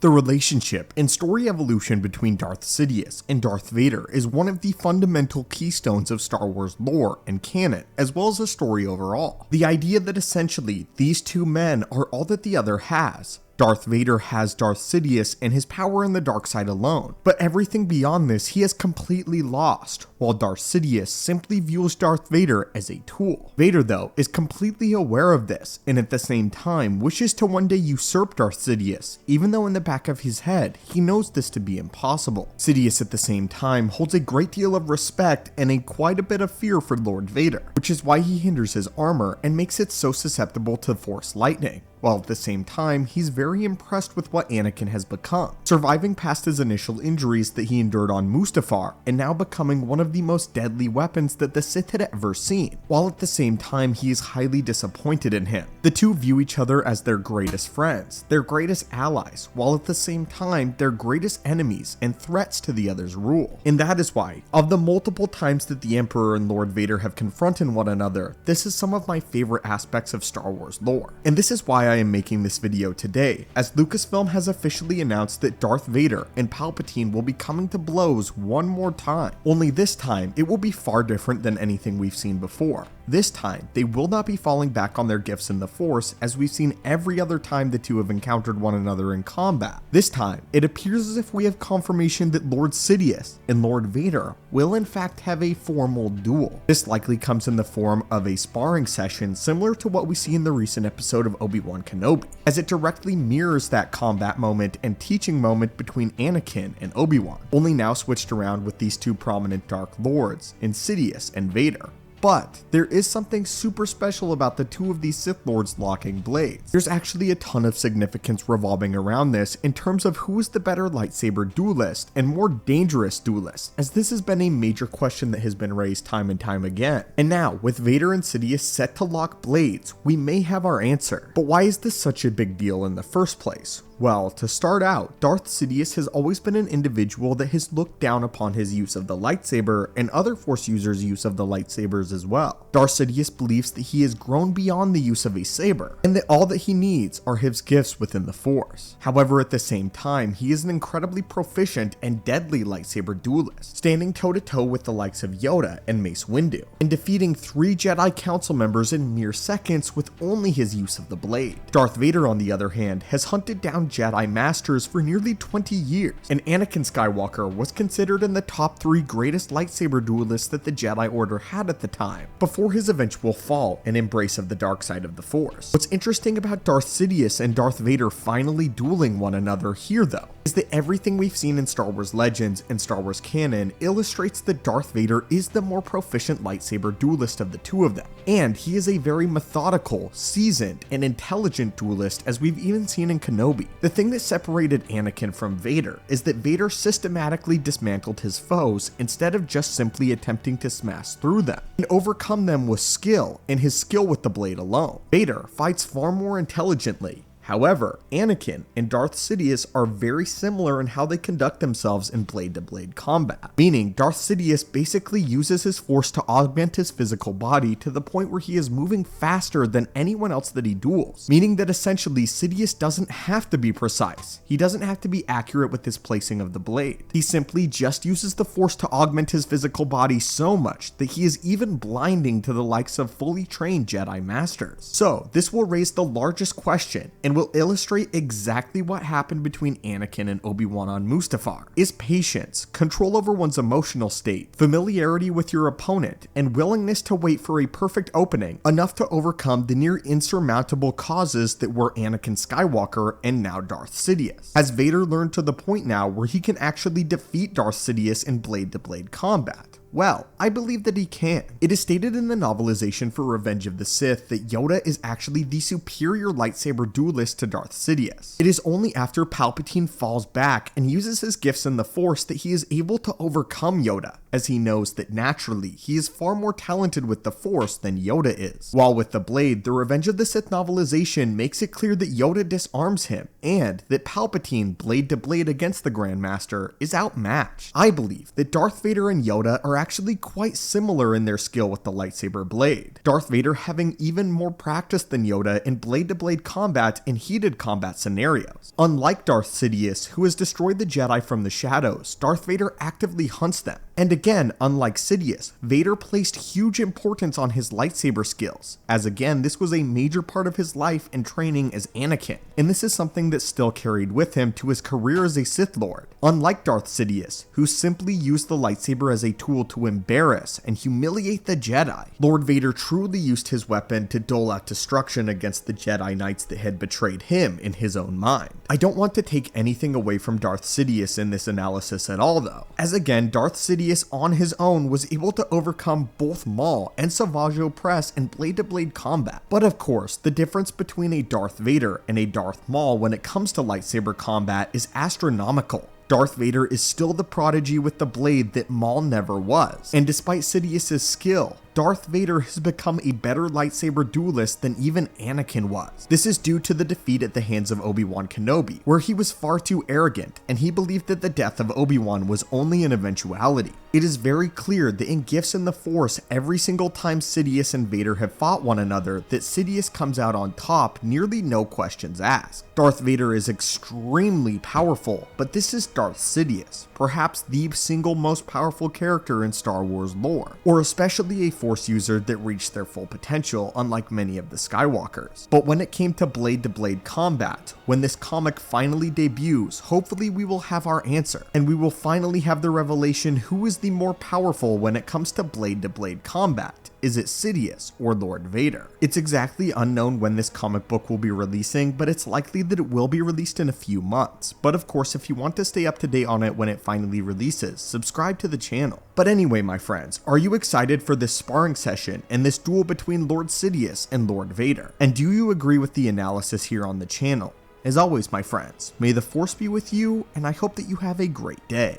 The relationship and story evolution between Darth Sidious and Darth Vader is one of the fundamental keystones of Star Wars lore and canon, as well as the story overall. The idea that essentially these two men are all that the other has. Darth Vader has Darth Sidious and his power in the dark side alone, but everything beyond this he has completely lost, while Darth Sidious simply views Darth Vader as a tool. Vader, though, is completely aware of this, and at the same time wishes to one day usurp Darth Sidious, even though in the back of his head he knows this to be impossible. Sidious at the same time holds a great deal of respect and quite a bit of fear for Lord Vader, which is why he hinders his armor and makes it so susceptible to Force lightning. While at the same time, he's very impressed with what Anakin has become, surviving past his initial injuries that he endured on Mustafar, and now becoming one of the most deadly weapons that the Sith had ever seen, while at the same time he is highly disappointed in him. The two view each other as their greatest friends, their greatest allies, while at the same time their greatest enemies and threats to the other's rule. And that is why, of the multiple times that the Emperor and Lord Vader have confronted one another, this is some of my favorite aspects of Star Wars lore. And this is why I am making this video today, as Lucasfilm has officially announced that Darth Vader and Palpatine will be coming to blows one more time. Only this time, it will be far different than anything we've seen before. This time, they will not be falling back on their gifts in the Force as we've seen every other time the two have encountered one another in combat. This time, it appears as if we have confirmation that Lord Sidious and Lord Vader will in fact have a formal duel. This likely comes in the form of a sparring session similar to what we see in the recent episode of Obi-Wan Kenobi, as it directly mirrors that combat moment and teaching moment between Anakin and Obi-Wan, only now switched around with these two prominent Dark Lords, Sidious and Vader. But there is something super special about the two of these Sith Lords locking blades. There's actually a ton of significance revolving around this in terms of who is the better lightsaber duelist and more dangerous duelist, as this has been a major question that has been raised time and time again. And now, with Vader and Sidious set to lock blades, we may have our answer. But why is this such a big deal in the first place? Well, to start out, Darth Sidious has always been an individual that has looked down upon his use of the lightsaber and other Force users' use of the lightsabers as well. Darth Sidious believes that he has grown beyond the use of a saber, and that all that he needs are his gifts within the Force. However, at the same time, he is an incredibly proficient and deadly lightsaber duelist, standing toe-to-toe with the likes of Yoda and Mace Windu, and defeating 3 Jedi Council members in mere seconds with only his use of the blade. Darth Vader, on the other hand, has hunted down Jedi Masters for nearly 20 years, and Anakin Skywalker was considered in the top 3 greatest lightsaber duelists that the Jedi Order had at the time, before his eventual fall and embrace of the dark side of the Force. What's interesting about Darth Sidious and Darth Vader finally dueling one another here, though, is that everything we've seen in Star Wars Legends and Star Wars canon illustrates that Darth Vader is the more proficient lightsaber duelist of the two of them, and he is a very methodical, seasoned, and intelligent duelist, as we've even seen in Kenobi. The thing that separated Anakin from Vader is that Vader systematically dismantled his foes instead of just simply attempting to smash through them and overcome them with skill and his skill with the blade alone. Vader fights far more intelligently. However, Anakin and Darth Sidious are very similar in how they conduct themselves in blade-to-blade combat, meaning Darth Sidious basically uses his Force to augment his physical body to the point where he is moving faster than anyone else that he duels, meaning that essentially Sidious doesn't have to be precise. He doesn't have to be accurate with his placing of the blade. He simply just uses the Force to augment his physical body so much that he is even blinding to the likes of fully trained Jedi Masters. So, this will raise the largest question, and will illustrate exactly what happened between Anakin and Obi-Wan on Mustafar. Is patience, control over one's emotional state, familiarity with your opponent, and willingness to wait for a perfect opening enough to overcome the near insurmountable causes that were Anakin Skywalker and now Darth Sidious? Has Vader learned to the point now where he can actually defeat Darth Sidious in blade-to-blade combat? Well, I believe that he can. It is stated in the novelization for Revenge of the Sith that Yoda is actually the superior lightsaber duelist to Darth Sidious. It is only after Palpatine falls back and uses his gifts in the Force that he is able to overcome Yoda, as he knows that naturally he is far more talented with the Force than Yoda is. While with the blade, the Revenge of the Sith novelization makes it clear that Yoda disarms him, and that Palpatine, blade to blade against the Grand Master, is outmatched. I believe that Darth Vader and Yoda are actually quite similar in their skill with the lightsaber blade, Darth Vader having even more practice than Yoda in blade-to-blade combat in heated combat scenarios. Unlike Darth Sidious, who has destroyed the Jedi from the shadows, Darth Vader actively hunts them. And again, unlike Sidious, Vader placed huge importance on his lightsaber skills, as again, this was a major part of his life and training as Anakin, and this is something that still carried with him to his career as a Sith Lord. Unlike Darth Sidious, who simply used the lightsaber as a tool to embarrass and humiliate the Jedi, Lord Vader truly used his weapon to dole out destruction against the Jedi Knights that had betrayed him in his own mind. I don't want to take anything away from Darth Sidious in this analysis at all though, as again, Darth Sidious on his own was able to overcome both Maul and Savage Opress in blade-to-blade combat. But of course, the difference between a Darth Vader and a Darth Maul when it comes to lightsaber combat is astronomical. Darth Vader is still the prodigy with the blade that Maul never was, and despite Sidious's skill, Darth Vader has become a better lightsaber duelist than even Anakin was. This is due to the defeat at the hands of Obi-Wan Kenobi, where he was far too arrogant and he believed that the death of Obi-Wan was only an eventuality. It is very clear that in Gifts in the Force, every single time Sidious and Vader have fought one another, that Sidious comes out on top, nearly no questions asked. Darth Vader is extremely powerful, but this is Darth Sidious, perhaps the single most powerful character in Star Wars lore, or especially a Force user that reached their full potential, unlike many of the Skywalkers. But when it came to blade-to-blade combat, when this comic finally debuts, hopefully we will have our answer, and we will finally have the revelation who is the more powerful when it comes to blade-to-blade combat. Is it Sidious or Lord Vader? It's exactly unknown when this comic book will be releasing, but it's likely that it will be released in a few months. But of course, if you want to stay up to date on it when it finally releases, subscribe to the channel. But anyway, my friends, are you excited for this sparring session and this duel between Lord Sidious and Lord Vader? And do you agree with the analysis here on the channel? As always, my friends, may the Force be with you, and I hope that you have a great day.